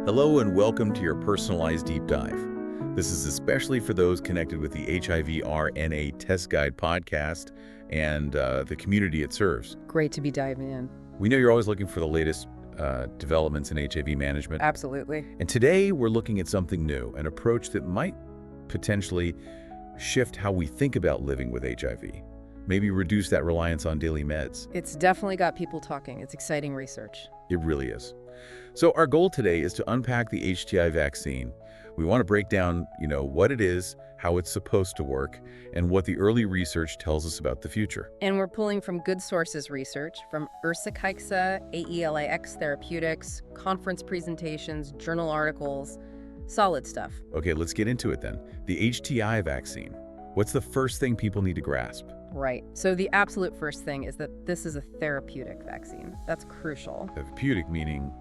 Hello and welcome to your personalized deep dive. This is especially for those connected with the HIV RNA Test Guide podcast and the community it serves. Great to be diving in. We know you're always looking for the latest developments in HIV management. Absolutely. And today we're looking at something new, an approach that might potentially shift how we think about living with HIV. Maybe reduce that reliance on daily meds. It's definitely got people talking. It's exciting research. It really is. So our goal today is to unpack the HTI vaccine. We want to break down, what it is, how it's supposed to work, and what the early research tells us about the future. And we're pulling from good sources research, from Ursa, aelix Therapeutics, conference presentations, journal articles, solid stuff. Okay, let's get into it then. The HTI vaccine. What's the first thing people need to grasp? Right. So the absolute first thing is that this is a therapeutic vaccine. That's crucial. Therapeutic meaning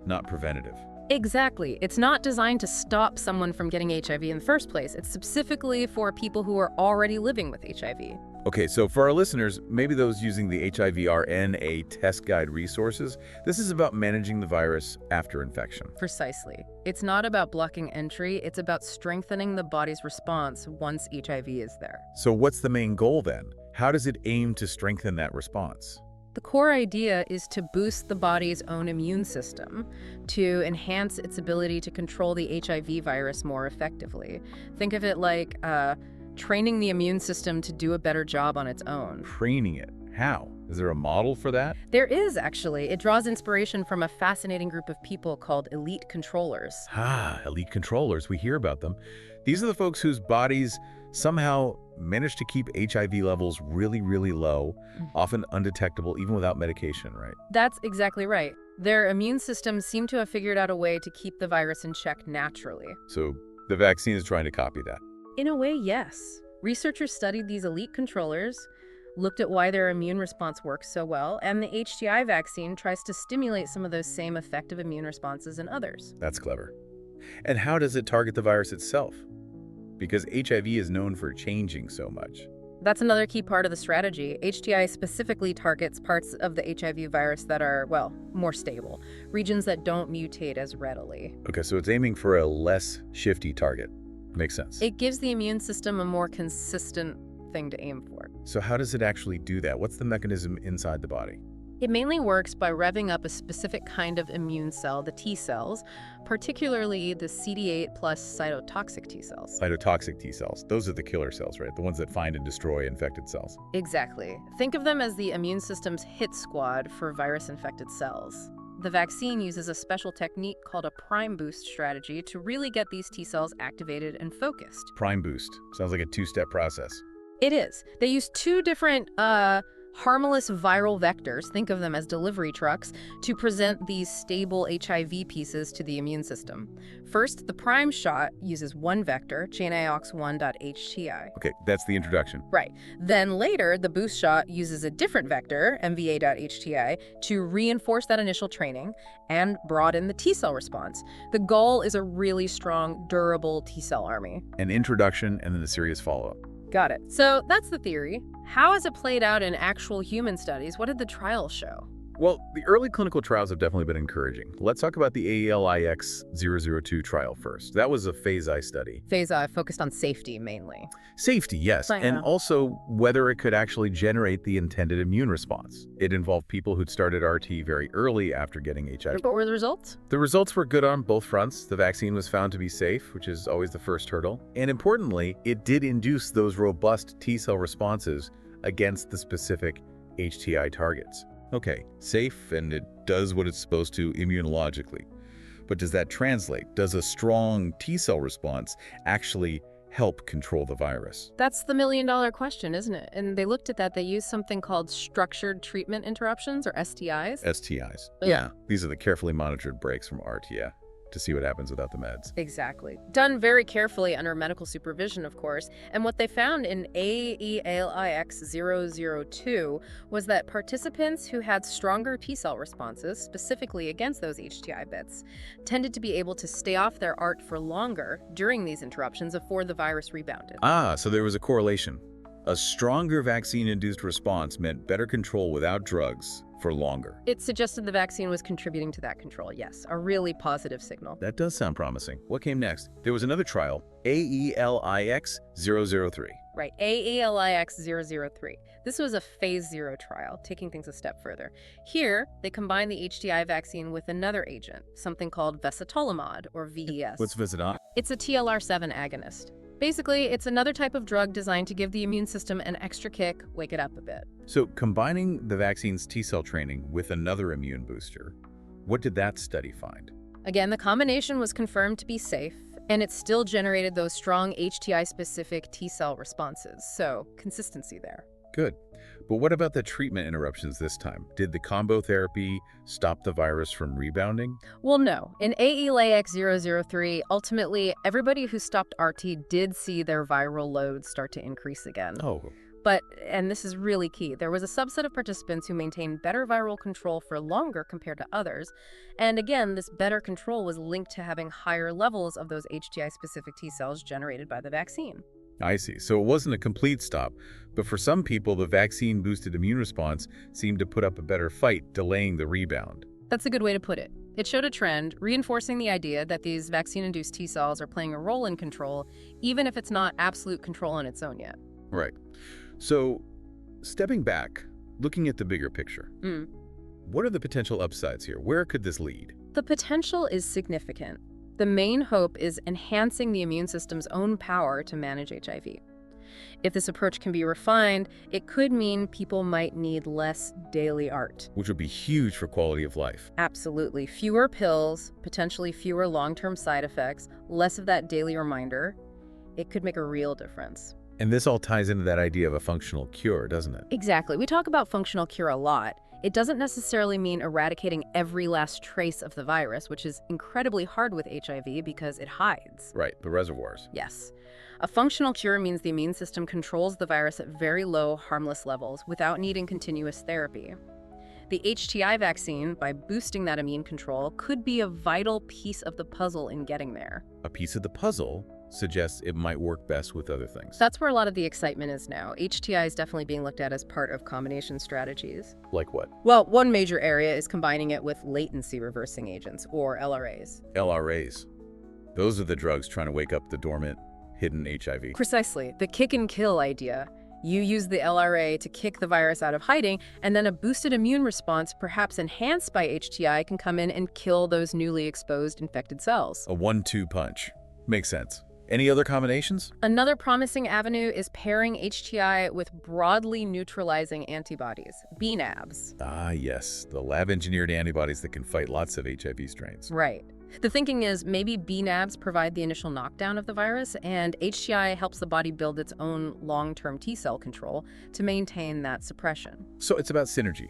not preventative. Exactly. It's not designed to stop someone from getting HIV in the first place. It's specifically for people who are already living with HIV. Okay, so for our listeners, maybe those using the HIV RNA Test Guide resources, this is about managing the virus after infection. Precisely. It's not about blocking entry, it's about strengthening the body's response once HIV is there. So what's the main goal then? How does it aim to strengthen that response? The core idea is to boost the body's own immune system, to enhance its ability to control the HIV virus more effectively. Think of it like training the immune system to do a better job on its own. Training it. How? Is there a model for that? There is, actually. It draws inspiration from a fascinating group of people called elite controllers. Elite controllers. We hear about them. These are the folks whose bodies somehow manage to keep HIV levels really, really low, often undetectable, even without medication, right? That's exactly right. Their immune systems seem to have figured out a way to keep the virus in check naturally. So the vaccine is trying to copy that. In a way, yes. Researchers studied these elite controllers, looked at why their immune response works so well, and the HTI vaccine tries to stimulate some of those same effective immune responses in others. That's clever. And how does it target the virus itself? Because HIV is known for changing so much. That's another key part of the strategy. HTI specifically targets parts of the HIV virus that are, more stable, regions that don't mutate as readily. Okay, so it's aiming for a less shifty target. Makes sense. It gives the immune system a more consistent thing to aim for. So how does it actually do that? What's the mechanism inside the body? It mainly works by revving up a specific kind of immune cell, the T cells, particularly the CD8 plus cytotoxic T cells. Cytotoxic T cells. Those are the killer cells, right? The ones that find and destroy infected cells. Exactly. Think of them as the immune system's hit squad for virus-infected cells. The vaccine uses a special technique called a prime boost strategy to really get these T cells activated and focused. Prime boost. Sounds like a two-step process. It is. They use two different harmless viral vectors, think of them as delivery trucks, to present these stable HIV pieces to the immune system. First, the prime shot uses one vector, chainox1.HTI. Okay, that's the introduction. Right. Then later, the boost shot uses a different vector, MVA.HTI, to reinforce that initial training and broaden the T-cell response. The goal is a really strong, durable T-cell army. An introduction and then a serious follow-up. Got it. So that's the theory. How has it played out in actual human studies? What did the trials show? Well, the early clinical trials have definitely been encouraging. Let's talk about the aelix-002 trial first. That was a phase I study. Phase I focused on safety mainly. Safety, yes, and also whether it could actually generate the intended immune response. It involved people who'd started RT very early after getting HIV. What were the results? The results were good on both fronts. The vaccine was found to be safe, which is always the first hurdle. And importantly, it did induce those robust T-cell responses against the specific HTI targets. Okay, safe, and it does what it's supposed to immunologically. But does that translate? Does a strong T-cell response actually help control the virus? That's the million-dollar question, isn't it? And they looked at that. They used something called structured treatment interruptions, or STIs. STIs. Yeah, these are the carefully monitored breaks from RT to see what happens without the meds. Exactly. Done very carefully under medical supervision, of course. And what they found in aelix-002 was that participants who had stronger T-cell responses, specifically against those HTI bits, tended to be able to stay off their ART for longer during these interruptions before the virus rebounded. So there was a correlation. A stronger vaccine-induced response meant better control without drugs for longer. It suggested the vaccine was contributing to that control, yes, a really positive signal. That does sound promising. What came next? There was another trial, aelix-003. Right, aelix-003. This was a phase 0 trial, taking things a step further. Here, they combined the HTI vaccine with another agent, something called Vesatolimod, or VES. What's Vesatolimod? It's a TLR7 agonist. Basically, it's another type of drug designed to give the immune system an extra kick, wake it up a bit. So combining the vaccine's T-cell training with another immune booster, what did that study find? Again, the combination was confirmed to be safe, and it still generated those strong HTI-specific T-cell responses, so consistency there. Good. But what about the treatment interruptions this time? Did the combo therapy stop the virus from rebounding? Well, no. In aelix-003, ultimately, everybody who stopped RT did see their viral load start to increase again. Oh. But, and this is really key, there was a subset of participants who maintained better viral control for longer compared to others. And again, this better control was linked to having higher levels of those HTI-specific T cells generated by the vaccine. I see. So it wasn't a complete stop, but for some people, the vaccine-boosted immune response seemed to put up a better fight, delaying the rebound. That's a good way to put it. It showed a trend, reinforcing the idea that these vaccine-induced T cells are playing a role in control, even if it's not absolute control on its own yet. Right. So, stepping back, looking at the bigger picture, what are the potential upsides here? Where could this lead? The potential is significant. The main hope is enhancing the immune system's own power to manage HIV. If this approach can be refined, it could mean people might need less daily ART. Which would be huge for quality of life. Absolutely. Fewer pills, potentially fewer long-term side effects, less of that daily reminder. It could make a real difference. And this all ties into that idea of a functional cure, doesn't it? Exactly. We talk about functional cure a lot. It doesn't necessarily mean eradicating every last trace of the virus, which is incredibly hard with HIV because it hides. Right, the reservoirs. Yes. A functional cure means the immune system controls the virus at very low, harmless levels without needing continuous therapy. The HTI vaccine, by boosting that immune control, could be a vital piece of the puzzle in getting there. A piece of the puzzle suggests it might work best with other things. That's where a lot of the excitement is now. HTI is definitely being looked at as part of combination strategies. Like what? Well, one major area is combining it with latency reversing agents, or LRAs. LRAs. Those are the drugs trying to wake up the dormant, hidden HIV. Precisely. The kick and kill idea. You use the LRA to kick the virus out of hiding, and then a boosted immune response, perhaps enhanced by HTI, can come in and kill those newly exposed infected cells. A 1-2 punch. Makes sense. Any other combinations? Another promising avenue is pairing HTI with broadly neutralizing antibodies, BNAbs. Ah, yes. The lab-engineered antibodies that can fight lots of HIV strains. Right. The thinking is maybe BNAbs provide the initial knockdown of the virus, and HTI helps the body build its own long-term T-cell control to maintain that suppression. So it's about synergy,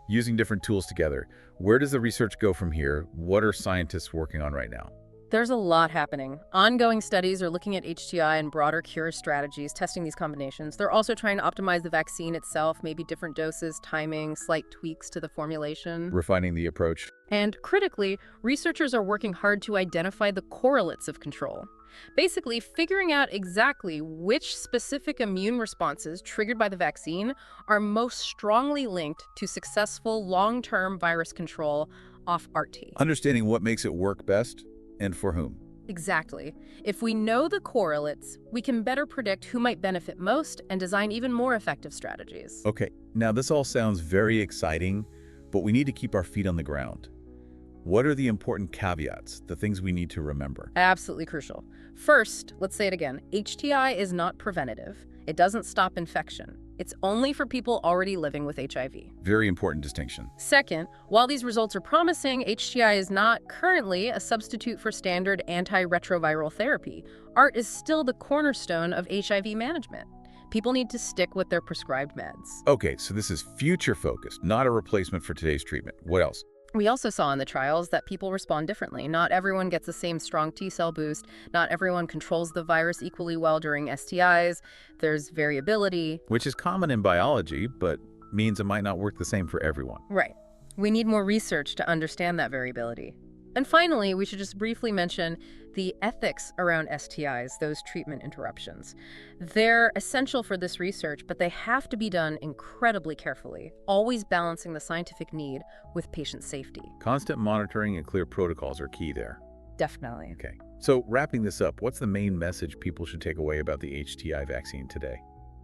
using different tools together. Where does the research go from here? What are scientists working on right now? There's a lot happening. Ongoing studies are looking at HTI and broader cure strategies, testing these combinations. They're also trying to optimize the vaccine itself, maybe different doses, timing, slight tweaks to the formulation. Refining the approach. And critically, researchers are working hard to identify the correlates of control. Basically, figuring out exactly which specific immune responses triggered by the vaccine are most strongly linked to successful long-term virus control off RT. Understanding what makes it work best and for whom. Exactly. If we know the correlates, we can better predict who might benefit most and design even more effective strategies. Okay, now this all sounds very exciting, but we need to keep our feet on the ground. What are the important caveats, the things we need to remember? Absolutely crucial. First, let's say it again, HTI is not preventative. It doesn't stop infection. It's only for people already living with HIV. Very important distinction. Second, while these results are promising, HTI is not currently a substitute for standard antiretroviral therapy. ART is still the cornerstone of HIV management. People need to stick with their prescribed meds. Okay, so this is future-focused, not a replacement for today's treatment. What else? We also saw in the trials that people respond differently. Not everyone gets the same strong T-cell boost. Not everyone controls the virus equally well during STIs. There's variability. Which is common in biology, but means it might not work the same for everyone. Right. We need more research to understand that variability. And finally, we should just briefly mention the ethics around STIs, those treatment interruptions. They're essential for this research, but they have to be done incredibly carefully, always balancing the scientific need with patient safety. Constant monitoring and clear protocols are key there. Definitely. Okay. So wrapping this up, what's the main message people should take away about the HTI vaccine today?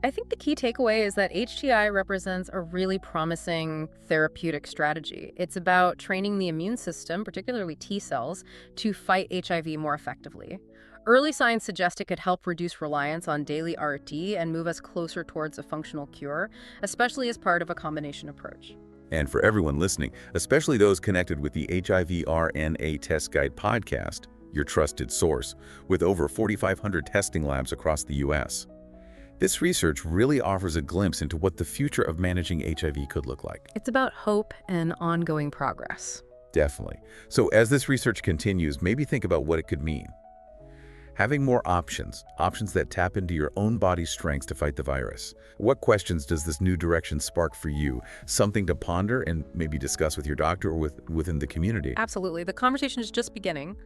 I think the key takeaway is that HTI represents a really promising therapeutic strategy. It's about training the immune system, particularly T cells, to fight HIV more effectively. Early signs suggest it could help reduce reliance on daily RT and move us closer towards a functional cure, especially as part of a combination approach. And for everyone listening, especially those connected with the HIV RNA Test Guide podcast, your trusted source, with over 4,500 testing labs across the U.S. This research really offers a glimpse into what the future of managing HIV could look like. It's about hope and ongoing progress. Definitely. So as this research continues, maybe think about what it could mean. Having more options that tap into your own body's strengths to fight the virus. What questions does this new direction spark for you? Something to ponder and maybe discuss with your doctor or within the community. Absolutely. The conversation is just beginning.